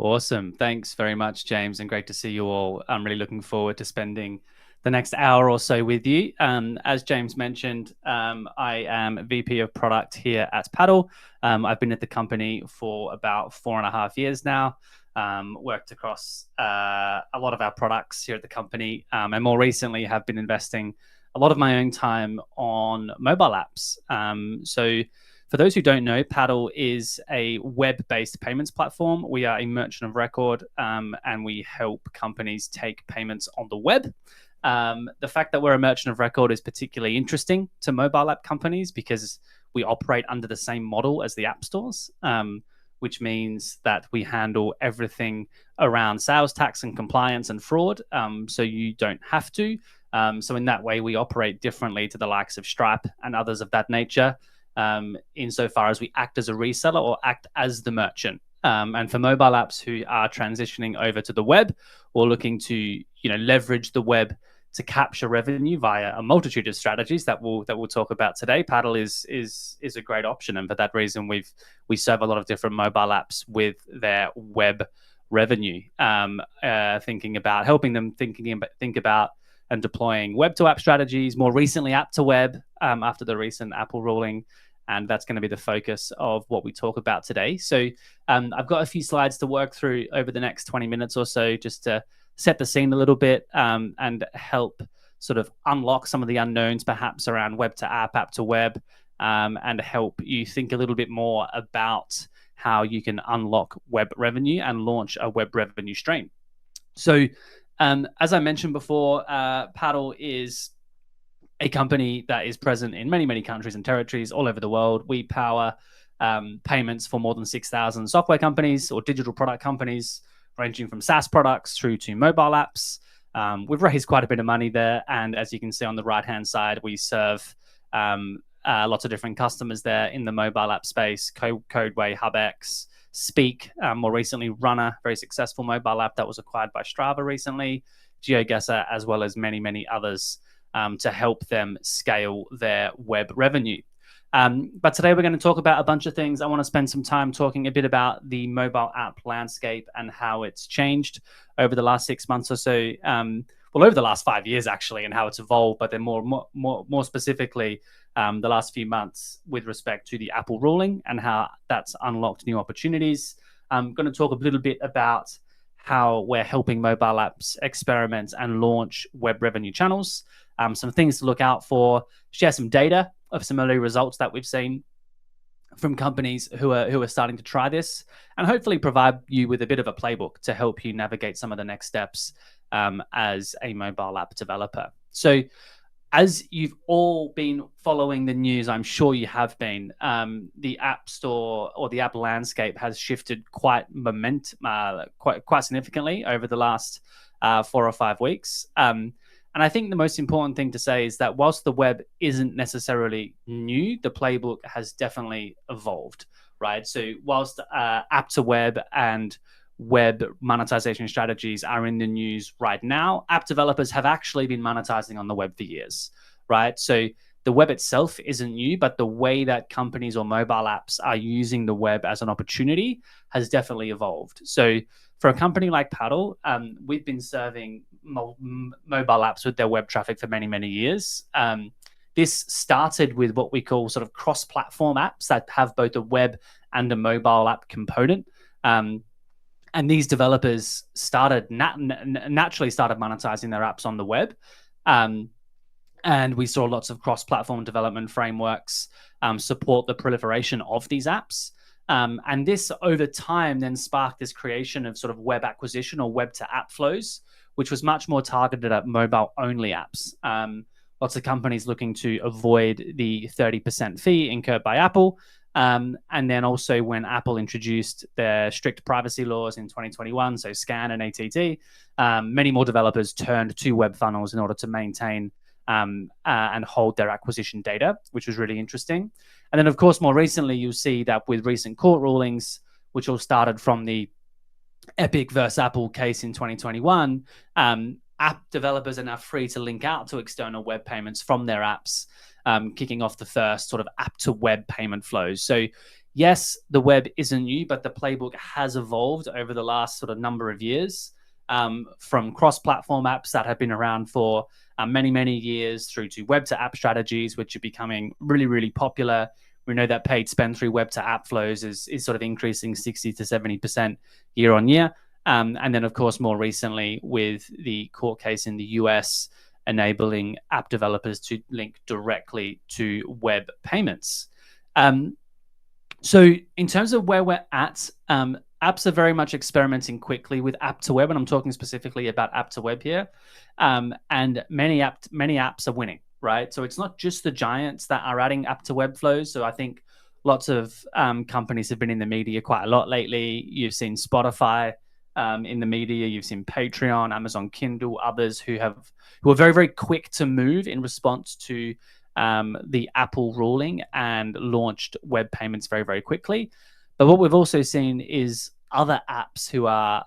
Awesome. Thanks very much, James, and great to see you all. I'm really looking forward to spending the next hour or so with you. As James mentioned, I am VP of Product here at Paddle. I've been at the company for about 4.5 years now. Worked across a lot of our products here at the company, and more recently have been investing a lot of my own time on mobile apps. So for those who don't know, Paddle is a web-based payments platform. We are a merchant of record, and we help companies take payments on the web. The fact that we're a merchant of record is particularly interesting to mobile app companies because we operate under the same model as the app stores, which means that we handle everything around sales tax and compliance and fraud, so you don't have to. So in that way, we operate differently to the likes of Stripe and others of that nature. Insofar as we act as a reseller or act as the merchant. And for mobile apps who are transitioning over to the web or looking to leverage the web to capture revenue via a multitude of strategies that we'll talk about today, Paddle is a great option. And for that reason, we serve a lot of different mobile apps with their web revenue, thinking about helping them think about and deploying web to app strategies, more recently app to web, after the recent Apple ruling. And that's going to be the focus of what we talk about today. So I've got a few slides to work through over the next 20 minutes or so, just to set the scene a little bit, and help sort of unlock some of the unknowns perhaps around web to app to web, and help you think a little bit more about how you can unlock web revenue and launch a web revenue stream. So as I mentioned before, Paddle is a company that is present in many, many countries and territories all over the world. We power payments for more than 6,000 software companies or digital product companies, ranging from SaaS products through to mobile apps. We've raised quite a bit of money there. And as you can see on the right-hand side, we serve lots of different customers there in the mobile app space: Codeway, HubX, Speak, more recently Runner, very successful mobile app that was acquired by Strava recently, GeoGuessr, as well as many, many others, to help them scale their web revenue. But today we're going to talk about a bunch of things. I want to spend some time talking a bit about the mobile app landscape and how it's changed over the last 6 months or so. Well, over the last 5 years, actually, and how it's evolved, but then more specifically, the last few months with respect to the Apple ruling and how that's unlocked new opportunities. I'm going to talk a little bit about how we're helping mobile apps experiment and launch web revenue channels, some things to look out for, share some data of some early results that we've seen from companies who are starting to try this, and hopefully provide you with a bit of a playbook to help you navigate some of the next steps as a mobile app developer. So as you've all been following the news, I'm sure you have been, the App Store or the app landscape has shifted quite significantly over the last 4 or 5 weeks. And I think the most important thing to say is that whilst the web isn't necessarily new, the playbook has definitely evolved, right? So whilst app to web and web monetization strategies are in the news right now, app developers have actually been monetizing on the web for years, right? So the web itself isn't new, but the way that companies or mobile apps are using the web as an opportunity has definitely evolved. So for a company like Paddle, we've been serving mobile apps with their web traffic for many, many years. This started with what we call sort of cross-platform apps that have both a web and a mobile app component. And these developers naturally started monetizing their apps on the web. And we saw lots of cross-platform development frameworks support the proliferation of these apps. And this over time then sparked this creation of sort of web acquisition or web to app flows, which was much more targeted at mobile only apps. Lots of companies looking to avoid the 30% fee incurred by Apple. And then also when Apple introduced their strict privacy laws in 2021, so SCAN and ATT, many more developers turned to web funnels in order to maintain and hold their acquisition data, which was really interesting. And then, of course, more recently, you'll see that with recent court rulings, which all started from the Epic versus Apple case in 2021, app developers are now free to link out to external web payments from their apps, kicking off the first sort of app to web payment flows. So yes, the web isn't new, but the playbook has evolved over the last sort of number of years, from cross-platform apps that have been around for many, many years through to web to app strategies, which are becoming really, really popular. We know that paid spend through web to app flows is sort of increasing 60 to 70% year on year. And then, of course, more recently with the court case in the US enabling app developers to link directly to web payments. Um, so, in terms of where we're at, apps are very much experimenting quickly with app to web, and I'm talking specifically about app to web here. And many apps are winning, right? So it's not just the giants that are adding app to web flows. So I think lots of companies have been in the media quite a lot lately. You've seen Spotify in the media. You've seen Patreon, Amazon Kindle, others who are very, very quick to move in response to the Apple ruling and launched web payments very, very quickly. But what we've also seen is other apps who are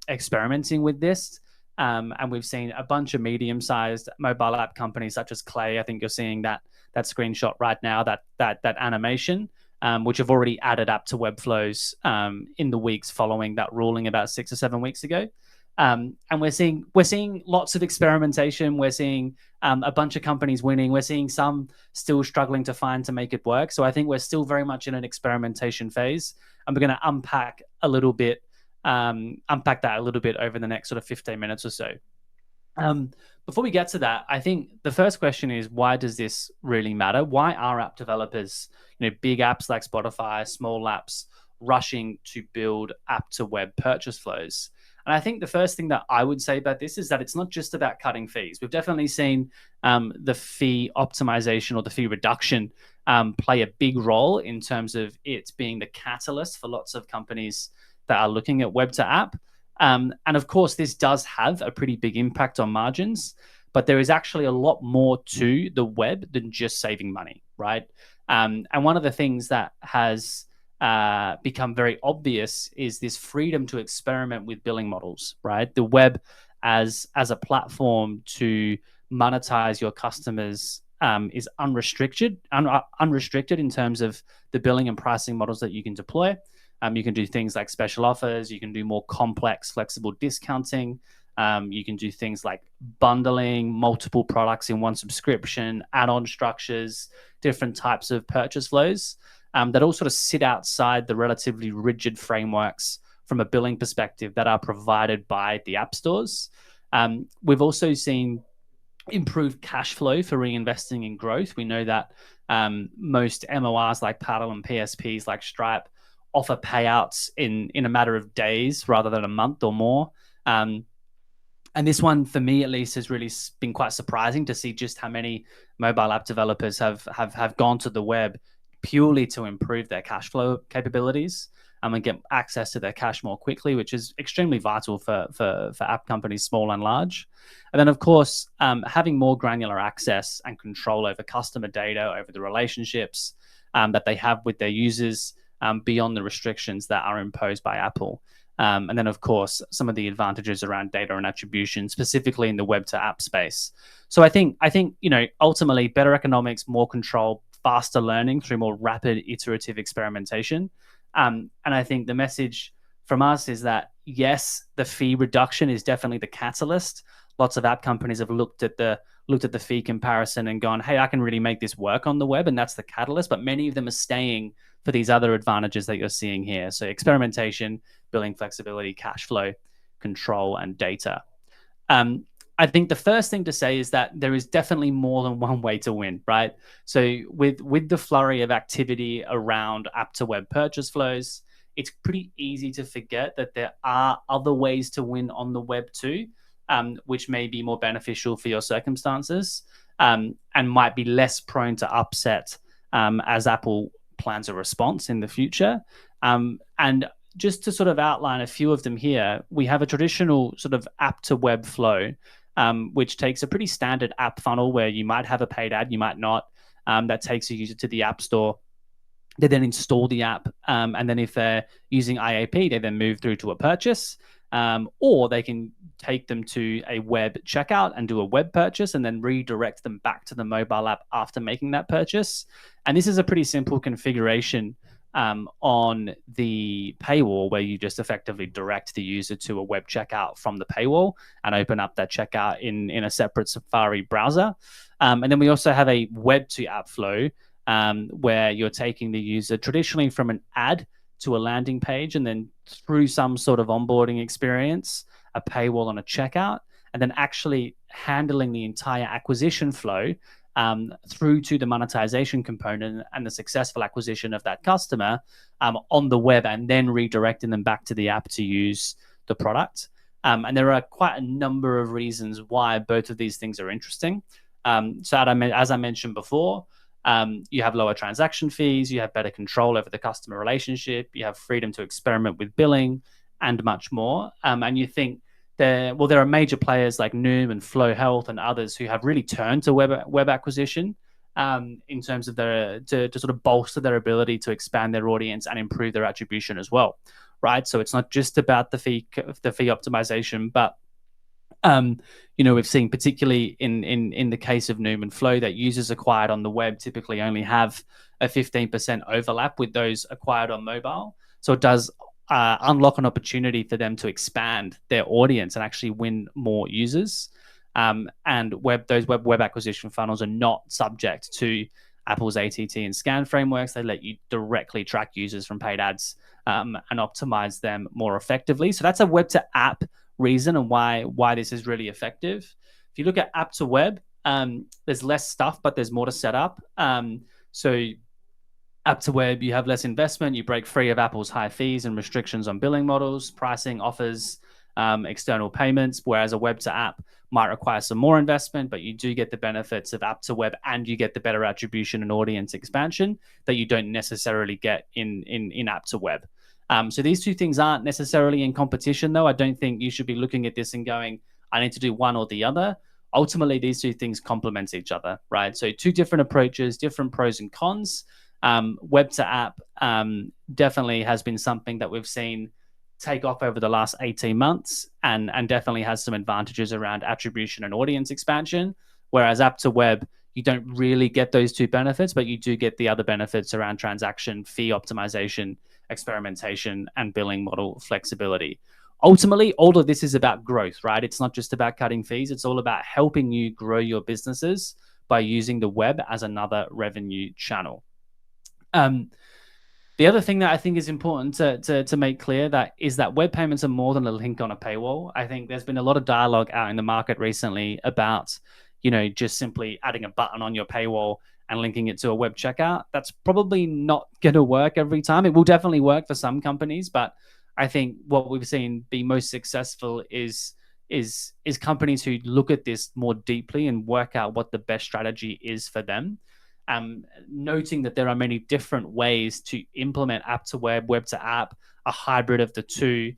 experimenting with this. And we've seen a bunch of medium-sized mobile app companies such as Clay. I think you're seeing that screenshot right now, that animation, which have already added app to web flows in the weeks following that ruling about 6 or 7 weeks ago. And we're seeing lots of experimentation. We're seeing a bunch of companies winning. We're seeing some still struggling to make it work. So I think we're still very much in an experimentation phase, and we're going to unpack that a little bit over the next sort of 15 minutes or so. Before we get to that, I think the first question is, why does this really matter? Why are app developers, big apps like Spotify, small apps, rushing to build app to web purchase flows? And I think the first thing that I would say about this is that it's not just about cutting fees. We've definitely seen the fee optimization or the fee reduction play a big role in terms of it being the catalyst for lots of companies that are looking at web to app. And of course, this does have a pretty big impact on margins, but there is actually a lot more to the web than just saving money, right? And one of the things that has become very obvious is this freedom to experiment with billing models, right? The web as a platform to monetize your customers is unrestricted in terms of the billing and pricing models that you can deploy. You can do things like special offers. You can do more complex, flexible discounting. You can do things like bundling multiple products in one subscription, add-on structures, different types of purchase flows that all sort of sit outside the relatively rigid frameworks from a billing perspective that are provided by the app stores. We've also seen improved cash flow for reinvesting in growth. We know that most MORs like Paddle and PSPs like Stripe offer payouts in a matter of days rather than a month or more. And this one, for me at least, has really been quite surprising to see just how many mobile app developers have gone to the web purely to improve their cash flow capabilities and get access to their cash more quickly, which is extremely vital for app companies, small and large. And then, of course, having more granular access and control over customer data, over the relationships that they have with their users, beyond the restrictions that are imposed by Apple. And then, of course, some of the advantages around data and attribution, specifically in the web to app space. So I think ultimately better economics, more control, faster learning through more rapid iterative experimentation. And I think the message from us is that, yes, the fee reduction is definitely the catalyst. Lots of app companies have looked at the fee comparison and gone, hey, I can really make this work on the web, and that's the catalyst. But many of them are staying for these other advantages that you're seeing here. So experimentation, billing flexibility, cash flow, control, and data. I think the first thing to say is that there is definitely more than one way to win, right? So with the flurry of activity around app to web purchase flows, it's pretty easy to forget that there are other ways to win on the web too, which may be more beneficial for your circumstances and might be less prone to upset as Apple plans a response in the future. And just to sort of outline a few of them here, we have a traditional sort of app to web flow, which takes a pretty standard app funnel where you might have a paid ad, you might not. That takes a user to the app store. They then install the app. And then if they're using IAP, they then move through to a purchase. Or they can take them to a web checkout and do a web purchase and then redirect them back to the mobile app after making that purchase. And this is a pretty simple configuration on the paywall, where you just effectively direct the user to a web checkout from the paywall and open up that checkout in a separate Safari browser. And then we also have a web to app flow, where you're taking the user traditionally from an ad to a landing page, and then through some sort of onboarding experience, a paywall and a checkout, and then actually handling the entire acquisition flow through to the monetization component and the successful acquisition of that customer on the web, and then redirecting them back to the app to use the product. And there are quite a number of reasons why both of these things are interesting. So as I mentioned before, you have lower transaction fees, you have better control over the customer relationship, you have freedom to experiment with billing, and much more. And you think there are major players like Noom and Flow Health and others who have really turned to web acquisition in terms of to sort of bolster their ability to expand their audience and improve their attribution as well, right? So it's not just about the fee optimization, but we've seen particularly in the case of Noom and Flow that users acquired on the web typically only have a 15% overlap with those acquired on mobile. So it does unlock an opportunity for them to expand their audience and actually win more users. And those web acquisition funnels are not subject to Apple's ATT and scan frameworks. They let you directly track users from paid ads and optimize them more effectively. So that's a web to app reason and why this is really effective. If you look at app to web, there's less stuff, but there's more to set up. So app to web, you have less investment, you break free of Apple's high fees and restrictions on billing models, pricing, offers, external payments, whereas a web to app might require some more investment, but you do get the benefits of app to web, and you get the better attribution and audience expansion that you don't necessarily get in app to web. So these two things aren't necessarily in competition, though. I don't think you should be looking at this and going, I need to do one or the other. Ultimately, these two things complement each other, right? So two different approaches, different pros and cons. Web to app definitely has been something that we've seen take off over the last 18 months and definitely has some advantages around attribution and audience expansion. Whereas app to web, you don't really get those two benefits, but you do get the other benefits around transaction, fee optimization, experimentation, and billing model flexibility. Ultimately, all of this is about growth, right? It's not just about cutting fees. It's all about helping you grow your businesses by using the web as another revenue channel. The other thing that I think is important to make clear that is that web payments are more than a link on a paywall. I think there's been a lot of dialogue out in the market recently about, just simply adding a button on your paywall and linking it to a web checkout. That's probably not going to work every time. It will definitely work for some companies, but I think what we've seen be most successful is companies who look at this more deeply and work out what the best strategy is for them. Noting that there are many different ways to implement app to web to app, a hybrid of the two.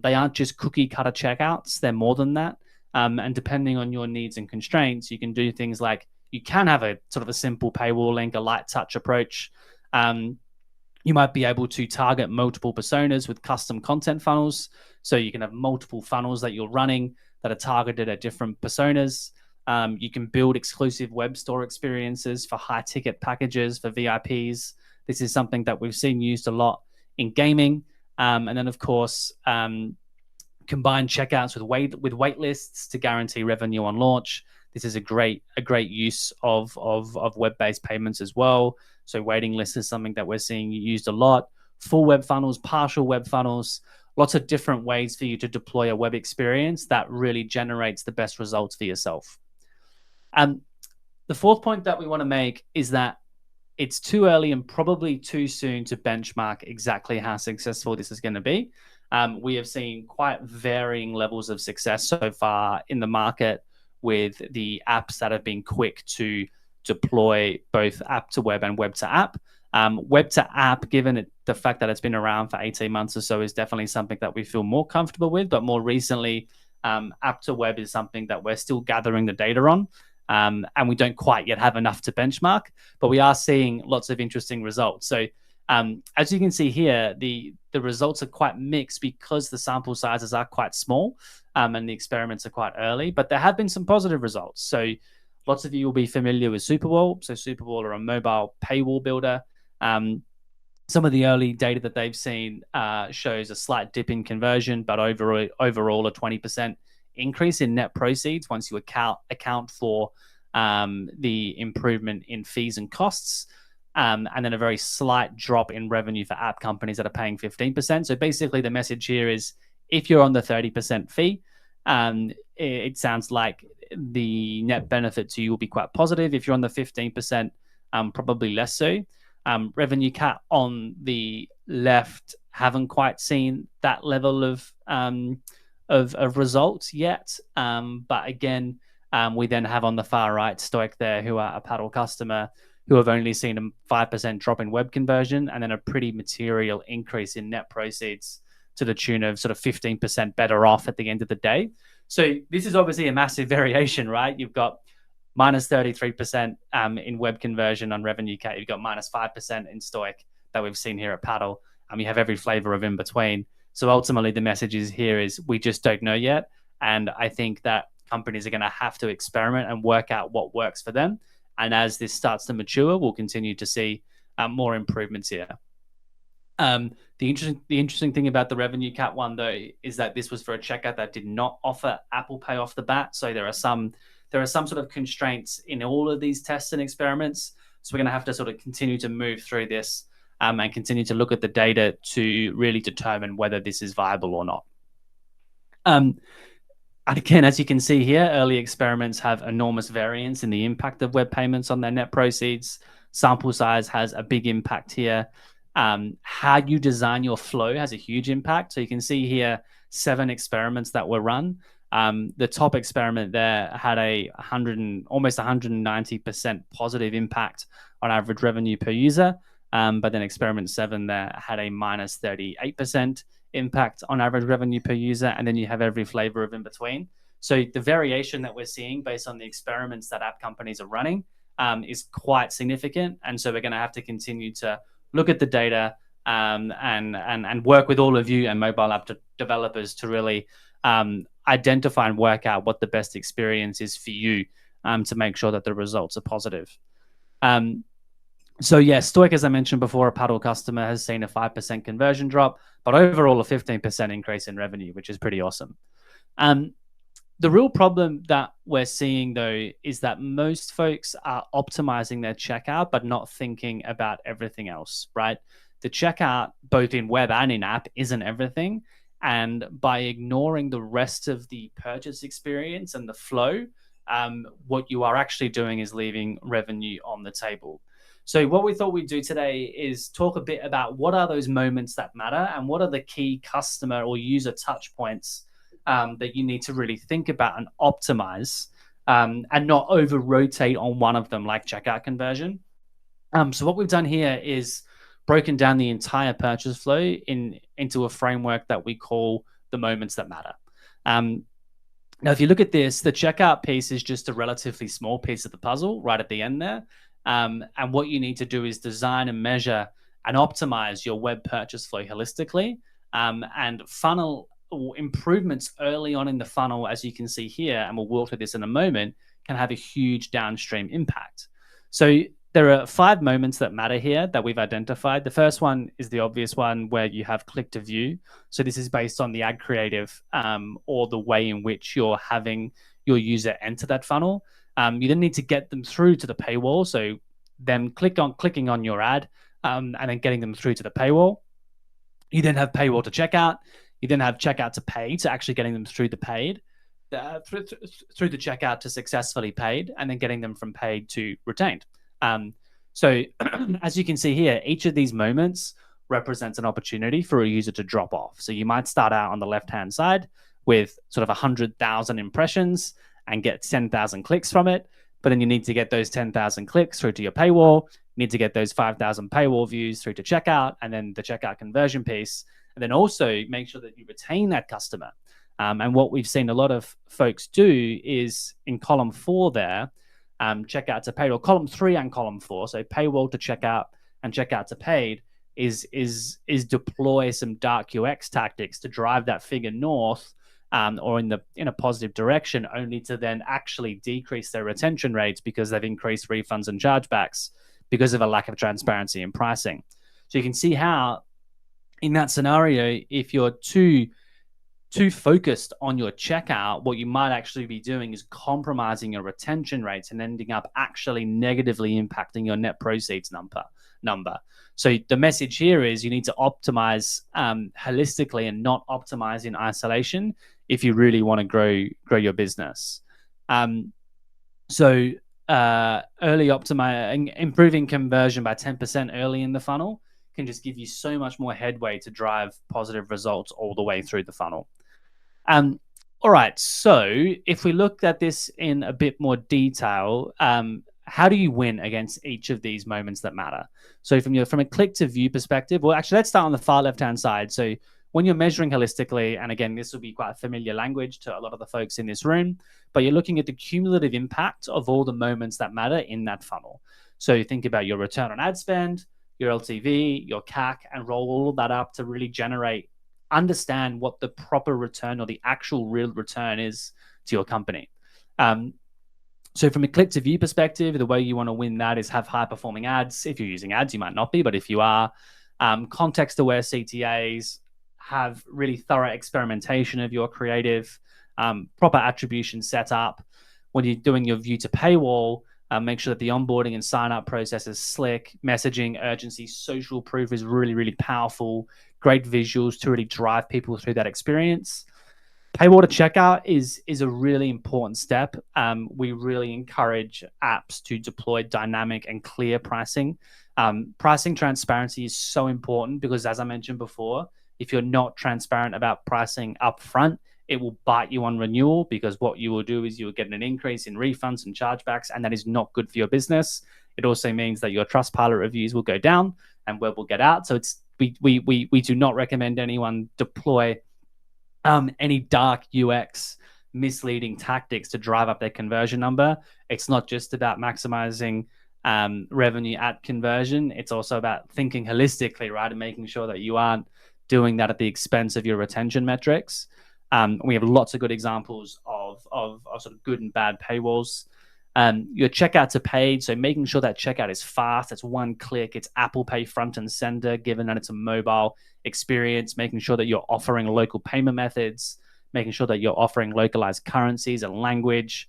They aren't just cookie cutter checkouts, they're more than that. And depending on your needs and constraints, you can do things like you can have a sort of a simple paywall link, a light touch approach. You might be able to target multiple personas with custom content funnels. So you can have multiple funnels that you're running that are targeted at different personas. You can build exclusive web store experiences for high ticket packages for VIPs. This is something that we've seen used a lot in gaming. And then, of course, combine checkouts with wait lists to guarantee revenue on launch. This is a great use of web-based payments as well. So waiting lists is something that we're seeing used a lot. Full web funnels, partial web funnels, lots of different ways for you to deploy a web experience that really generates the best results for yourself. The fourth point that we want to make is that it's too early and probably too soon to benchmark exactly how successful this is going to be. We have seen quite varying levels of success so far in the market with the apps that have been quick to deploy both app to web and web to app. Web to app, given the fact that it's been around for 18 months or so, is definitely something that we feel more comfortable with. But more recently, app to web is something that we're still gathering the data on. And we don't quite yet have enough to benchmark, but we are seeing lots of interesting results. So as you can see here, the results are quite mixed because the sample sizes are quite small and the experiments are quite early, but there have been some positive results. So lots of you will be familiar with Superwall. So Superwall are a mobile paywall builder. Some of the early data that they've seen shows a slight dip in conversion, but overall a 20% increase in net proceeds once you account for the improvement in fees and costs. And then a very slight drop in revenue for app companies that are paying 15%. So basically, the message here is if you're on the 30% fee, it sounds like the net benefit to you will be quite positive. If you're on the 15%, probably less so. Revenue cap on the left haven't quite seen that level of results yet. But again, we then have on the far right Stoic there, who are a Paddle customer, who have only seen a 5% drop in web conversion and then a pretty material increase in net proceeds to the tune of sort of 15% better off at the end of the day. So this is obviously a massive variation, right? You've got minus 33% in web conversion on revenue cap. You've got minus 5% in Stoic that we've seen here at Paddle. And you have every flavor of in between. So ultimately, the message is here is we just don't know yet. And I think that companies are going to have to experiment and work out what works for them. And as this starts to mature, we'll continue to see more improvements here. The interesting thing about the revenue cap one, though, is that this was for a checkout that did not offer Apple Pay off the bat. So there are some sort of constraints in all of these tests and experiments. So we're going to have to sort of continue to move through this and continue to look at the data to really determine whether this is viable or not. Again, as you can see here, early experiments have enormous variance in the impact of web payments on their net proceeds. Sample size has a big impact here. How you design your flow has a huge impact. So you can see here 7 experiments that were run. The top experiment there had almost 190% positive impact on average revenue per user. But then experiment 7 there had a minus 38% impact on average revenue per user. And then you have every flavor of in between. So the variation that we're seeing based on the experiments that app companies are running is quite significant. And so we're going to have to continue to look at the data and work with all of you and mobile app developers to really identify and work out what the best experience is for you to make sure that the results are positive. So yeah, Stoic, as I mentioned before, a Paddle customer, has seen a 5% conversion drop, but overall a 15% increase in revenue, which is pretty awesome. The real problem that we're seeing, though, is that most folks are optimizing their checkout, but not thinking about everything else, right? The checkout, both in web and in app, isn't everything. And by ignoring the rest of the purchase experience and the flow, what you are actually doing is leaving revenue on the table. So what we thought we'd do today is talk a bit about what are those moments that matter and what are the key customer or user touch points that you need to really think about and optimize and not over-rotate on one of them like checkout conversion. So what we've done here is broken down the entire purchase flow into a framework that we call the moments that matter. Now, if you look at this, the checkout piece is just a relatively small piece of the puzzle right at the end there. And what you need to do is design and measure and optimize your web purchase flow holistically and funnel improvements early on in the funnel, as you can see here, and we'll walk through this in a moment, can have a huge downstream impact. So there are 5 moments that matter here that we've identified. The first one is the obvious one where you have click to view. So this is based on the ad creative or the way in which you're having your user enter that funnel. You then need to get them through to the paywall. So them clicking on your ad and then getting them through to the paywall. You then have paywall to checkout. You then have checkout to paid, so actually getting them through the paid, through the checkout to successfully paid, and then getting them from paid to retained. So as you can see here, each of these moments represents an opportunity for a user to drop off. So you might start out on the left-hand side with sort of 100,000 impressions and get 10,000 clicks from it. But then you need to get those 10,000 clicks through to your paywall. You need to get those 5,000 paywall views through to checkout, and then the checkout conversion piece. And then also make sure that you retain that customer. And what we've seen a lot of folks do is in column 4 there, checkout to paid, or column 3 and column 4. So paywall to checkout and checkout to paid is deploy some dark UX tactics to drive that figure north or in a positive direction, only to then actually decrease their retention rates because they've increased refunds and chargebacks because of a lack of transparency in pricing. So you can see how in that scenario, if you're too focused on your checkout, what you might actually be doing is compromising your retention rates and ending up actually negatively impacting your net proceeds number. So the message here is you need to optimize holistically and not optimize in isolation if you really want to grow your business. Um, so improving conversion by 10% early in the funnel can just give you so much more headway to drive positive results all the way through the funnel. Um, all right. So if we looked at this in a bit more detail, how do you win against each of these moments that matter? So from a click to view perspective, well, actually, let's start on the far left hand side. So when you're measuring holistically, and again, this will be quite familiar language to a lot of the folks in this room, but you're looking at the cumulative impact of all the moments that matter in that funnel. So you think about your return on ad spend, your LTV, your CAC, and roll all of that up to really understand what the proper return or the actual real return is to your company. So from a click to view perspective, the way you want to win that is have high performing ads. If you're using ads, you might not be, but if you are, context aware CTAs, have really thorough experimentation of your creative, proper attribution setup. When you're doing your view to paywall, make sure that the onboarding and sign up process is slick, messaging, urgency, social proof is really, really powerful, great visuals to really drive people through that experience. Paywall to checkout is a really important step. We really encourage apps to deploy dynamic and clear pricing. Pricing transparency is so important because, as I mentioned before, if you're not transparent about pricing up front, it will bite you on renewal because what you will do is you will get an increase in refunds and chargebacks, and that is not good for your business. It also means that your Trustpilot reviews will go down and word will get out. So we do not recommend anyone deploy any dark UX misleading tactics to drive up their conversion number. It's not just about maximizing revenue at conversion. It's also about thinking holistically, right? And making sure that you aren't doing that at the expense of your retention metrics. We have lots of good examples of sort of good and bad paywalls. Your checkout to paid, so making sure that checkout is fast, it's one click, it's Apple Pay front and center, given that it's a mobile experience, making sure that you're offering local payment methods, making sure that you're offering localized currencies and language,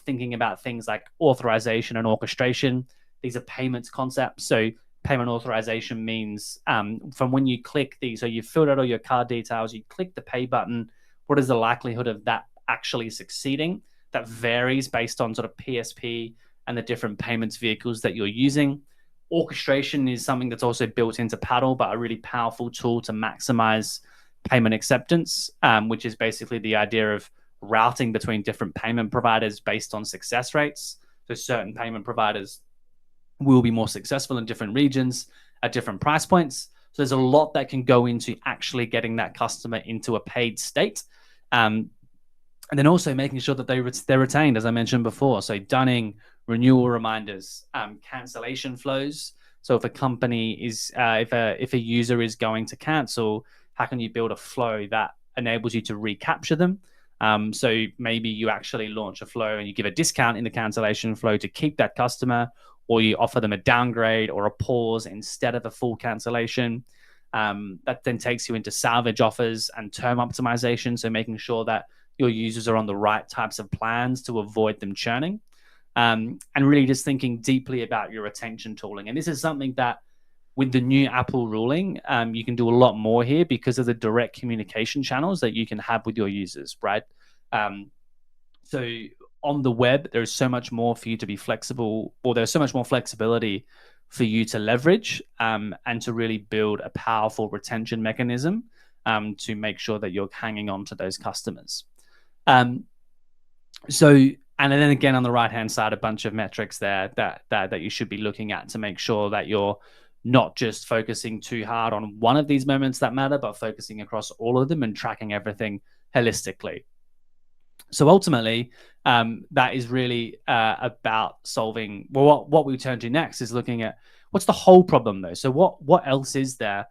thinking about things like authorization and orchestration. These are payments concepts. So payment authorization means from when you click these, so you filled out all your card details, you click the pay button, what is the likelihood of that actually succeeding? That varies based on sort of PSP and the different payments vehicles that you're using. Orchestration is something that's also built into Paddle, but a really powerful tool to maximize payment acceptance, which is basically the idea of routing between different payment providers based on success rates. So certain payment providers will be more successful in different regions at different price points. So there's a lot that can go into actually getting that customer into a paid state. And then also making sure that they're retained, as I mentioned before. So dunning, renewal reminders, cancellation flows. So if a company is, if a user is going to cancel, how can you build a flow that enables you to recapture them? So maybe you actually launch a flow and you give a discount in the cancellation flow to keep that customer, or you offer them a downgrade or a pause instead of a full cancellation. That then takes you into salvage offers and term optimization. So making sure that your users are on the right types of plans to avoid them churning, and really just thinking deeply about your retention tooling. And this is something that with the new Apple ruling, you can do a lot more here because of the direct communication channels that you can have with your users, right? So on the web, there's so much more for you to be flexible, or there's so much more flexibility for you to leverage and to really build a powerful retention mechanism to make sure that you're hanging on to those customers. And then again, on the right-hand side, a bunch of metrics there that you should be looking at to make sure that you're not just focusing too hard on one of these moments that matter, but focusing across all of them and tracking everything holistically. So ultimately, that is really about solving. Well, what we turn to next is looking at what's the whole problem, though. So what else is there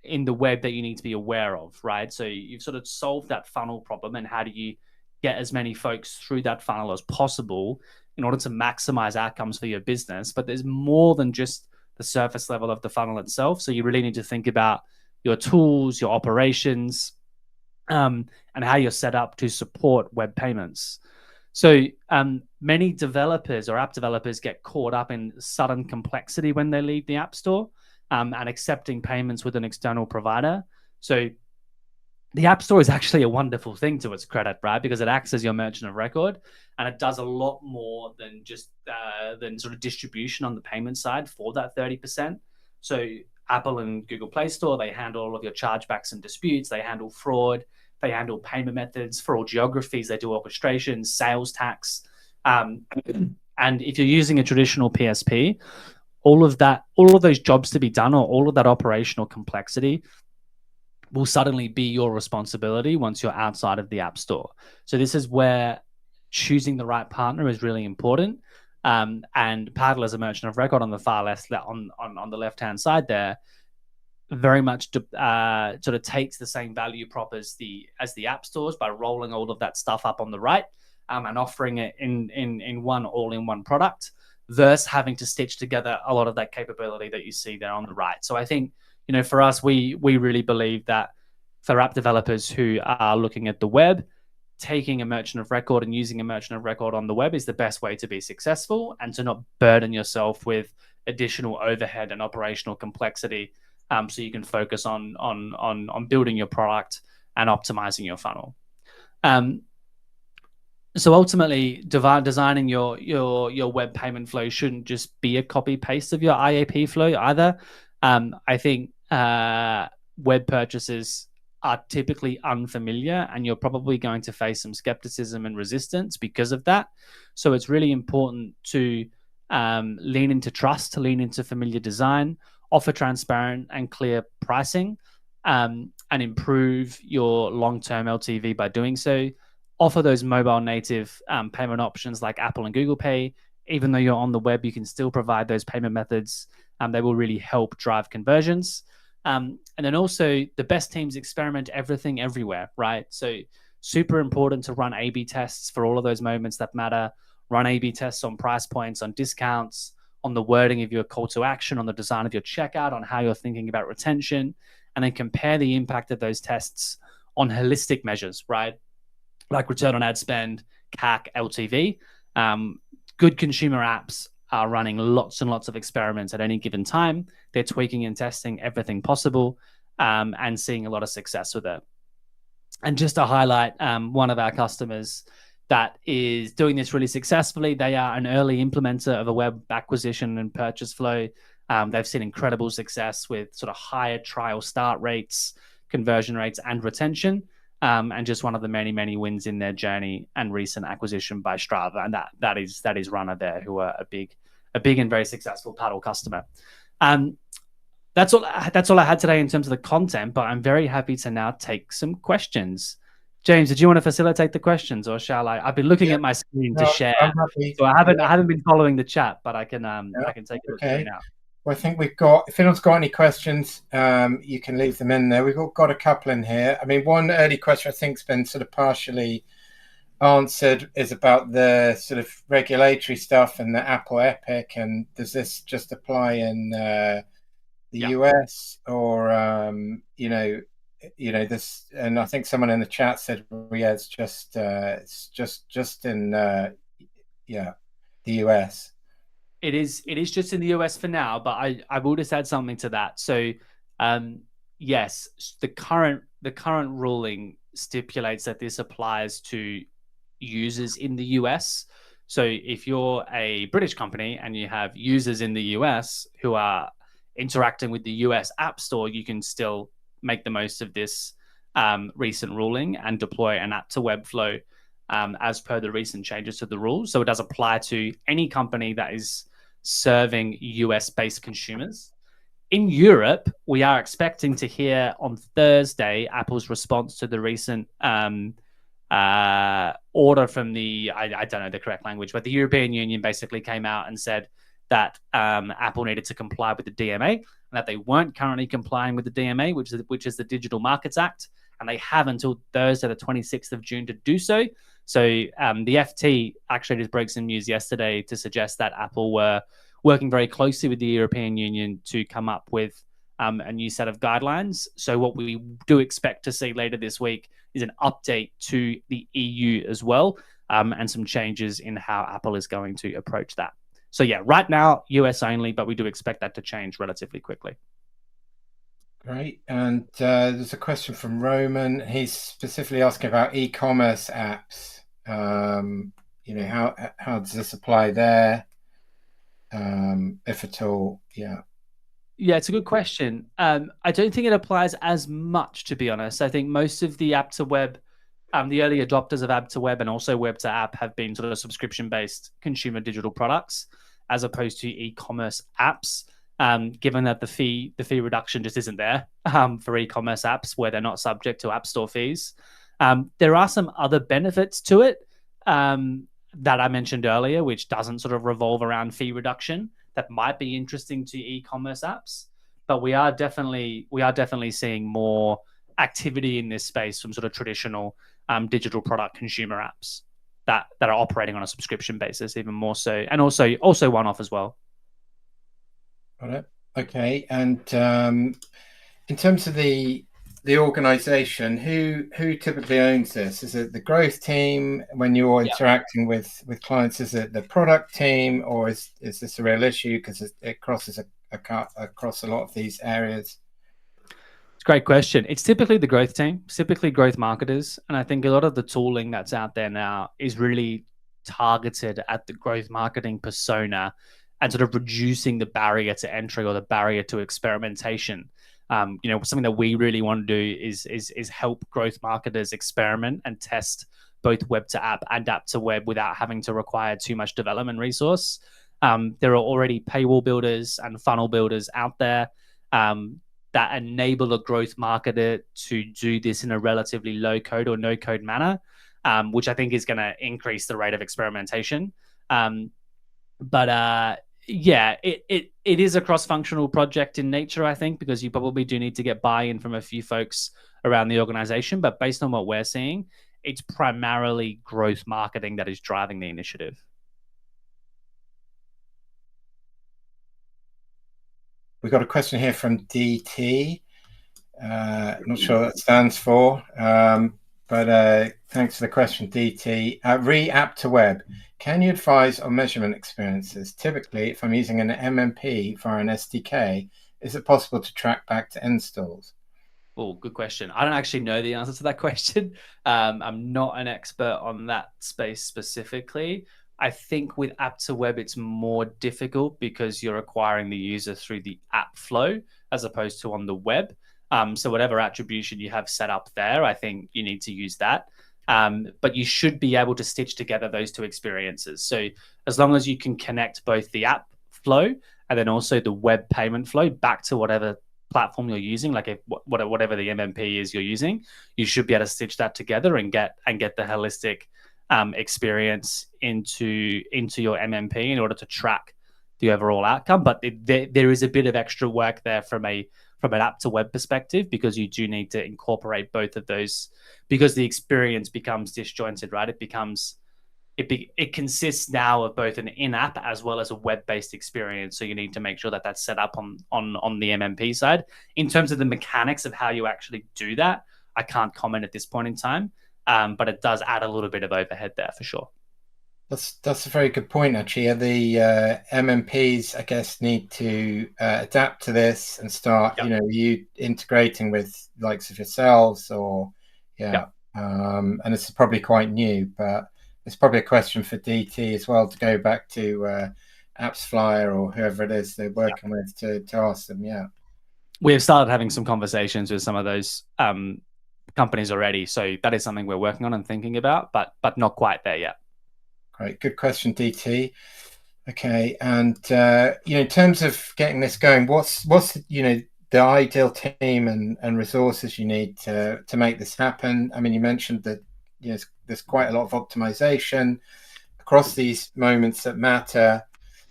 in the web that you need to be aware of, right? So you've sort of solved that funnel problem, and how do you get as many folks through that funnel as possible in order to maximize outcomes for your business? But there's more than just the surface level of the funnel itself. So you really need to think about your tools, your operations, and how you're set up to support web payments. So many developers or app developers get caught up in sudden complexity when they leave the App Store and accepting payments with an external provider. So the App Store is actually a wonderful thing to its credit, right? Because it acts as your merchant of record, and it does a lot more than just than sort of distribution on the payment side for that 30%. So Apple and Google Play Store, they handle all of your chargebacks and disputes. They handle fraud. They handle payment methods for all geographies. They do orchestration, sales tax. And if you're using a traditional PSP, all of those jobs to be done, or all of that operational complexity will suddenly be your responsibility once you're outside of the App Store. So this is where choosing the right partner is really important. And Paddle, as a merchant of record on the far left, on the left-hand side there, very much sort of takes the same value prop as the App Stores by rolling all of that stuff up on the right and offering it in one all-in-one product, versus having to stitch together a lot of that capability that you see there on the right. So I think, for us, we really believe that for app developers who are looking at the web, taking a merchant of record and using a merchant of record on the web is the best way to be successful and to not burden yourself with additional overhead and operational complexity, so you can focus on building your product and optimizing your funnel. So ultimately, designing your web payment flow shouldn't just be a copy paste of your IAP flow either. I think web purchases are typically unfamiliar, and you're probably going to face some skepticism and resistance because of that. So it's really important to lean into trust, to lean into familiar design, offer transparent and clear pricing, and improve your long-term LTV by doing so. Offer those mobile native payment options like Apple and Google Pay. Even though you're on the web, you can still provide those payment methods. They will really help drive conversions. And then also, the best teams experiment everything everywhere, right? So super important to run A/B tests for all of those moments that matter. Run A/B tests on price points, on discounts, on the wording of your call to action, on the design of your checkout, on how you're thinking about retention, and then compare the impact of those tests on holistic measures, right? Like return on ad spend, CAC, LTV. Good consumer apps are running lots and lots of experiments at any given time. They're tweaking and testing everything possible, and seeing a lot of success with it. And just to highlight one of our customers that is doing this really successfully, they are an early implementer of a web acquisition and purchase flow. They've seen incredible success with sort of higher trial start rates, conversion rates, and retention. And just one of the many, many wins in their journey and recent acquisition by Strava. And that is Runner there, who are a big and very successful Paddle customer. That's all I had today in terms of the content, but I'm very happy to now take some questions. James, did you want to facilitate the questions, or shall I? I've been looking at my screen to share, so I haven't been following the chat, but I can take a look through now. Well, I think we've got, if anyone's got any questions, you can leave them in there. We've got a couple in here. I mean, one early question I think has been sort of partially answered is about the sort of regulatory stuff and the Apple Epic, and does this just apply in the US, or this? And I think someone in the chat said, well, yeah, it's just in the US. It is just in the US for now, but I will just add something to that. So yes, the current ruling stipulates that this applies to users in the US. So if you're a British company and you have users in the US who are interacting with the US App Store, you can still make the most of this recent ruling and deploy an app to web flow as per the recent changes to the rules. So it does apply to any company that is serving US-based consumers. In Europe, we are expecting to hear on Thursday Apple's response to the recent order from the, I don't know the correct language, but the European Union basically came out and said that Apple needed to comply with the DMA, and that they weren't currently complying with the DMA, which is the Digital Markets Act, and they have until Thursday, the 26th of June, to do so. So the FT actually just broke some news yesterday to suggest that Apple were working very closely with the European Union to come up with a new set of guidelines. So what we do expect to see later this week is an update to the EU as well, and some changes in how Apple is going to approach that. So yeah, right now US only, but we do expect that to change relatively quickly. Great. And there's a question from Roman. He's specifically asking about e-commerce apps. How does this apply there, if at all? Yeah. Yeah, it's a good question. I don't think it applies as much, to be honest. I think most of the app to web, the early adopters of app to web and also web to app have been sort of subscription based consumer digital products as opposed to e-commerce apps. Given that the fee reduction just isn't there for e-commerce apps where they're not subject to app store fees. There are some other benefits to it that I mentioned earlier, which doesn't sort of revolve around fee reduction that might be interesting to e-commerce apps. But we are definitely seeing more activity in this space from sort of traditional digital product consumer apps that are operating on a subscription basis, even more so, and also one off as well. Got it. Okay. And in terms of the organization, who typically owns this? Is it the growth team when you're interacting with clients? Is it the product team, or is this a real issue because it crosses across a lot of these areas? It's a great question. It's typically the growth team, typically growth marketers, and I think a lot of the tooling that's out there now is really targeted at the growth marketing persona and sort of reducing the barrier to entry or the barrier to experimentation. Something that we really want to do is help growth marketers experiment and test both web to app and app to web without having to require too much development resource. There are already paywall builders and funnel builders out there that enable a growth marketer to do this in a relatively low code or no code manner, which I think is going to increase the rate of experimentation. Yeah, it is a cross-functional project in nature, I think, because you probably do need to get buy-in from a few folks around the organization. But based on what we're seeing, it's primarily growth marketing that is driving the initiative. We got a question here from DT. I'm not sure what that stands for, but thanks for the question, DT. App to web. Can you advise on measurement experiences? Typically, if I'm using an MMP via an SDK, is it possible to track back to installs? Oh, good question. I don't actually know the answer to that question. I'm not an expert on that space specifically. I think with app to web, it's more difficult because you're acquiring the user through the app flow as opposed to on the web. So whatever attribution you have set up there, I think you need to use that. But you should be able to stitch together those two experiences. So as long as you can connect both the app flow and then also the web payment flow back to whatever platform you're using, like whatever the MMP is you're using, you should be able to stitch that together and get the holistic experience into your MMP in order to track the overall outcome. But there is a bit of extra work there from an app to web perspective because you do need to incorporate both of those because the experience becomes disjointed, right? It consists now of both an in-app as well as a web-based experience. So you need to make sure that that's set up on the MMP side. In terms of the mechanics of how you actually do that, I can't comment at this point in time, but it does add a little bit of overhead there for sure. That's a very good point, actually. The MMPs, I guess, need to adapt to this and start, you integrating with likes of yourselves or, and this is probably quite new, but it's probably a question for DT as well to go back to AppsFlyer or whoever it is they're working with to ask them. Yeah, we've started having some conversations with some of those companies already, so that is something we're working on and thinking about, but not quite there yet. Great, good question, DT. Okay, and in terms of getting this going, what's the ideal team and resources you need to make this happen? I mean, you mentioned that there's quite a lot of optimization across these moments that matter.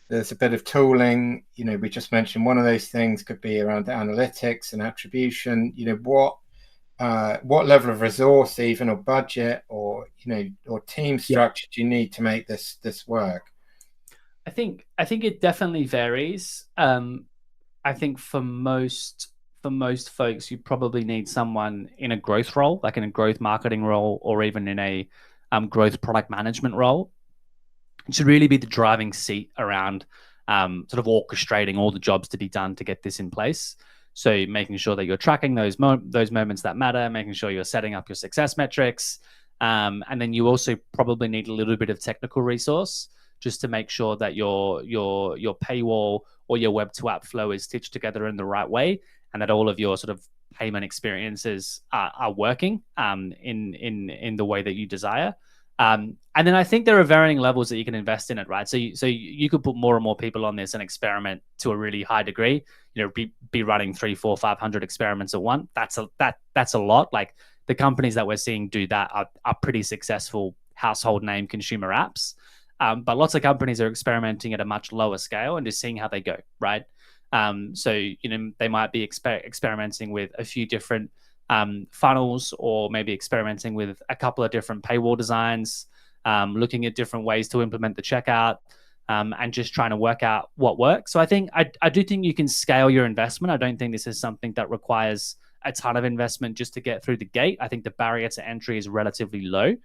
There's a bit of tooling. We just mentioned one of those things could be around analytics and attribution. What level of resource, even, or budget, or team structure do you need to make this work? I I think it definitely varies. I think for most folks, you probably need someone in a growth role, like in a growth marketing role, or even in a growth product management role. It should really be the driving seat around sort of orchestrating all the jobs to be done to get this in place. So making sure that you're tracking those moments that matter, making sure you're setting up your success metrics, and then you also probably need a little bit of technical resource just to make sure that your paywall or your web to app flow is stitched together in the right way, and that all of your sort of payment experiences are working in the way that you desire. And then I think there are varying levels that you can invest in it, right? So you could put more and more people on this and experiment to a really high degree. Be running 3, 4, 500 experiments at once. That's a lot. Like the companies that we're seeing do that are pretty successful household name consumer apps. But lots of companies are experimenting at a much lower scale and just seeing how they go, right? So they might be experimenting with a few different funnels, or maybe experimenting with a couple of different paywall designs, looking at different ways to implement the checkout, and just trying to work out what works. So I do think you can scale your investment. I don't think this is something that requires a ton of investment just to get through the gate. I think the barrier to entry is relatively low.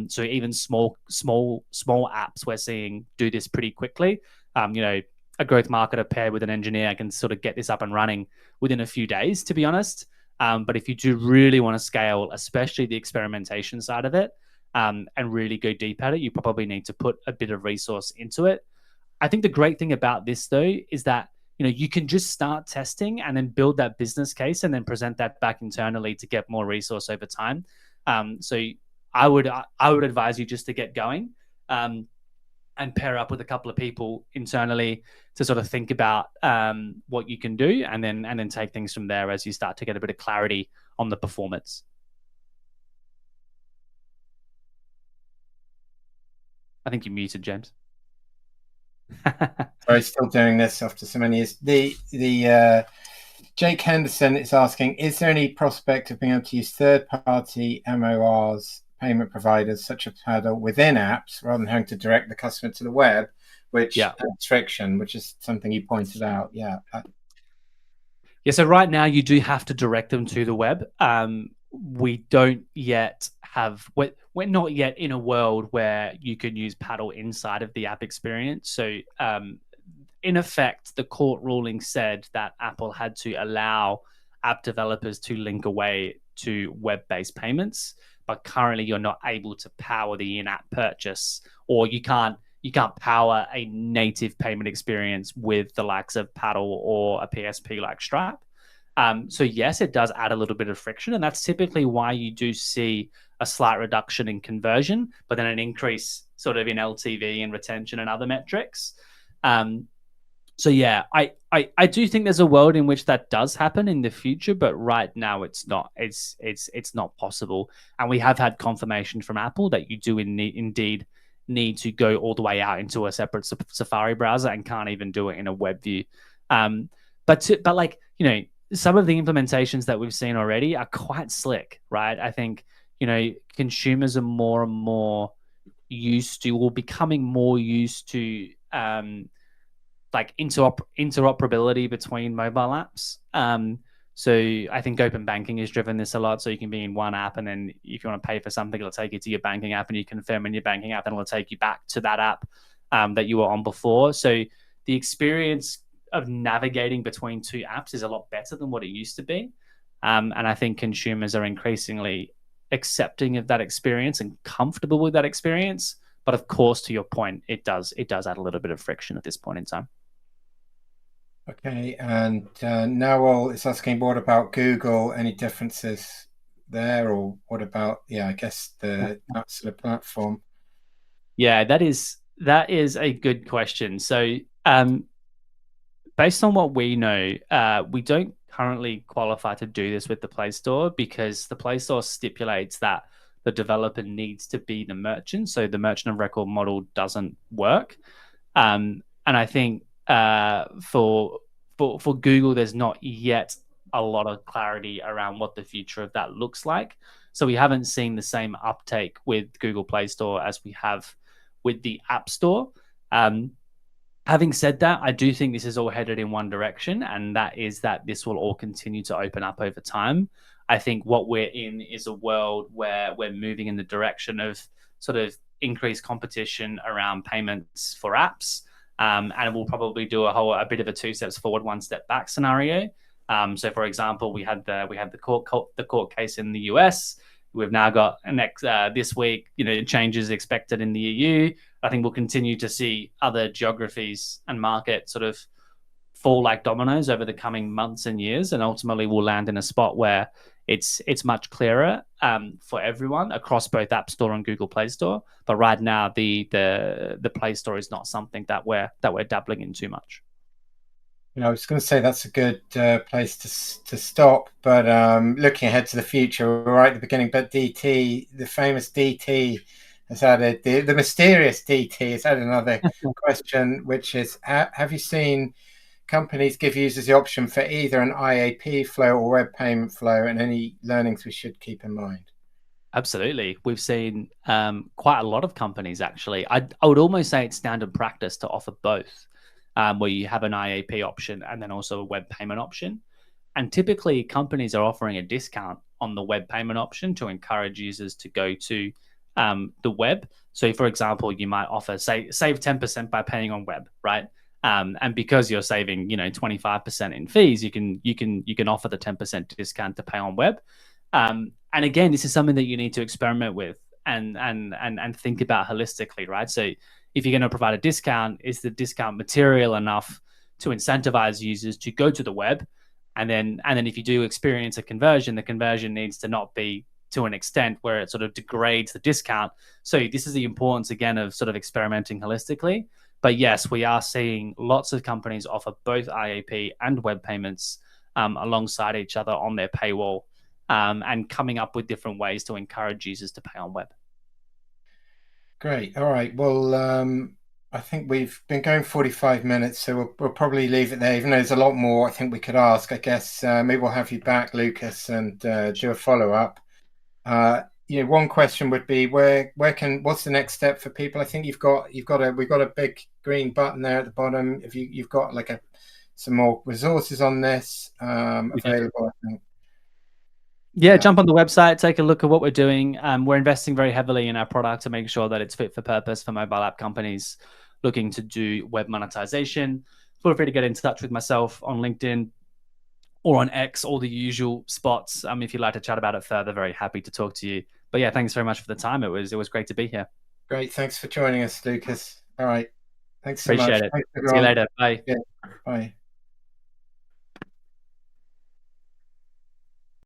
So even small apps we're seeing do this pretty quickly. A growth marketer paired with an engineer can sort of get this up and running within a few days, to be honest. But if you do really want to scale, especially the experimentation side of it, and really go deep at it, you probably need to put a bit of resource into it. I think the great thing about this though is that you can just start testing and then build that business case and then present that back internally to get more resource over time. So I would advise you just to get going. And pair up with a couple of people internally to sort of think about what you can do, and then take things from there as you start to get a bit of clarity on the performance. I think you muted, James. Sorry, still doing this after so many years. The Jake Henderson is asking, is there any prospect of being able to use third-party MORs, payment providers such as Paddle, within apps rather than having to direct the customer to the web, which adds friction, which is something you pointed out. Yeah. Yeah, so right now you do have to direct them to the web. We don't yet have, we're not yet in a world where you can use Paddle inside of the app experience. So in effect, the court ruling said that Apple had to allow app developers to link away to web-based payments, but currently you're not able to power the in-app purchase, or you can't power a native payment experience with the likes of Paddle or a PSP like Stripe. So yes, it does add a little bit of friction, and that's typically why you do see a slight reduction in conversion, but then an increase sort of in LTV and retention and other metrics. So yeah, I do think there's a world in which that does happen in the future, but right now it's not. It's not possible, and we have had confirmation from Apple that you do indeed need to go all the way out into a separate Safari browser and can't even do it in a web view. But like some of the implementations that we've seen already are quite slick, right? I think consumers are more and more used to, or becoming more used to, like interoperability between mobile apps. So I think open banking has driven this a lot. So you can be in one app, and then if you want to pay for something, it'll take you to your banking app, and you confirm in your banking app, and it'll take you back to that app that you were on before. So the experience of navigating between two apps is a lot better than what it used to be. And I think consumers are increasingly accepting of that experience and comfortable with that experience. But of course, to your point, it does add a little bit of friction at this point in time. Okay, and Noel is asking, what about Google? Any differences there, or what about, I guess that sort of platform? Yeah, that is a good question. So, based on what we know, we don't currently qualify to do this with the Play Store, because the Play Store stipulates that the developer needs to be the merchant. So the merchant of record model doesn't work. And I think for Google, there's not yet a lot of clarity around what the future of that looks like. So we haven't seen the same uptake with Google Play Store as we have with the App Store. Having said that, I do think this is all headed in one direction, and that is that this will all continue to open up over time. I think what we're in is a world where we're moving in the direction of sort of increased competition around payments for apps, and we'll probably do a bit of a two steps forward, one step back scenario. So, for example, we had the court case in the US. We've now got next this week, changes expected in the EU. I think we'll continue to see other geographies and markets sort of fall like dominoes over the coming months and years, and ultimately we'll land in a spot where it's much clearer for everyone across both App Store and Google Play Store. But right now, the Play Store is not something that we're dabbling in too much. I was going to say that's a good place to stop, but looking ahead to the future, we're right at the beginning. But DT, the famous DT, has added the mysterious DT has added another question, which is: have you seen companies give users the option for either an IAP flow or web payment flow, and any learnings we should keep in mind? Absolutely. We've seen quite a lot of companies actually. I would almost say it's standard practice to offer both, where you have an IAP option and then also a web payment option. And typically, companies are offering a discount on the web payment option to encourage users to go to the web. So, for example, you might offer save 10% by paying on web, right? And because you're saving 25% in fees, you can offer the 10% discount to pay on web. And again, this is something that you need to experiment with and think about holistically, right? So if you're going to provide a discount, is the discount material enough to incentivize users to go to the web? And then if you do experience a conversion, the conversion needs to not be to an extent where it sort of degrades the discount. So this is the importance again of sort of experimenting holistically. But yes, we are seeing lots of companies offer both IAP and web payments alongside each other on their paywall, and coming up with different ways to encourage users to pay on web. Great. All right. Well, I think we've been going 45 minutes, so we'll probably leave it there, even though there's a lot more I think we could ask. I guess maybe we'll have you back, Lucas, and do a follow-up. One question would be what's the next step for people? I think we've got a big green button there at the bottom. If you've got like some more resources on this available, I think. Yeah, jump on the website, take a look at what we're doing. We're investing very heavily in our product to make sure that it's fit for purpose for mobile app companies looking to do web monetization. Feel free to get in touch with myself on LinkedIn or on X, all the usual spots. If you'd like to chat about it further, very happy to talk to you. But yeah, thanks very much for the time. It was great to be here. Great. Thanks for joining us, Lucas. All right. Thanks so much. Appreciate it. Thanks, See you everyone. later. Bye. Yeah. Bye.